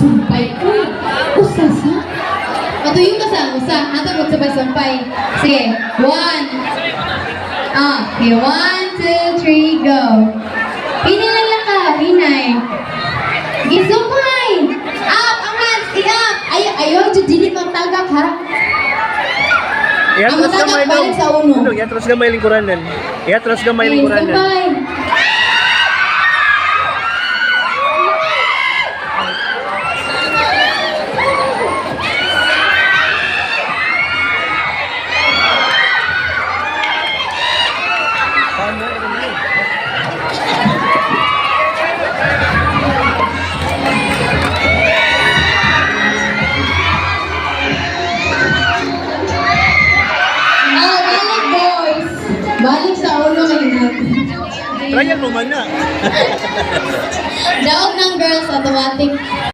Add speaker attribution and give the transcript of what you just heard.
Speaker 1: Sumpay ko. Usasa. Patuyong ka sa usa. Ato magsabay-sampay. Sige. 1. Okay. 1, 2, 3, go. Pinay lang ka. Pinay. Gisumpay. Up. Ang hands. I-up. Ayaw. Dili magtagak ha. Ang matagak balik sa uno.
Speaker 2: Iatras gamay lingkuranan. Iatras gamay lingkuranan.
Speaker 1: Sumpay. Balik sa ulo kayo natin.
Speaker 2: Trial mo man na.
Speaker 1: Daog ng girls, automatic.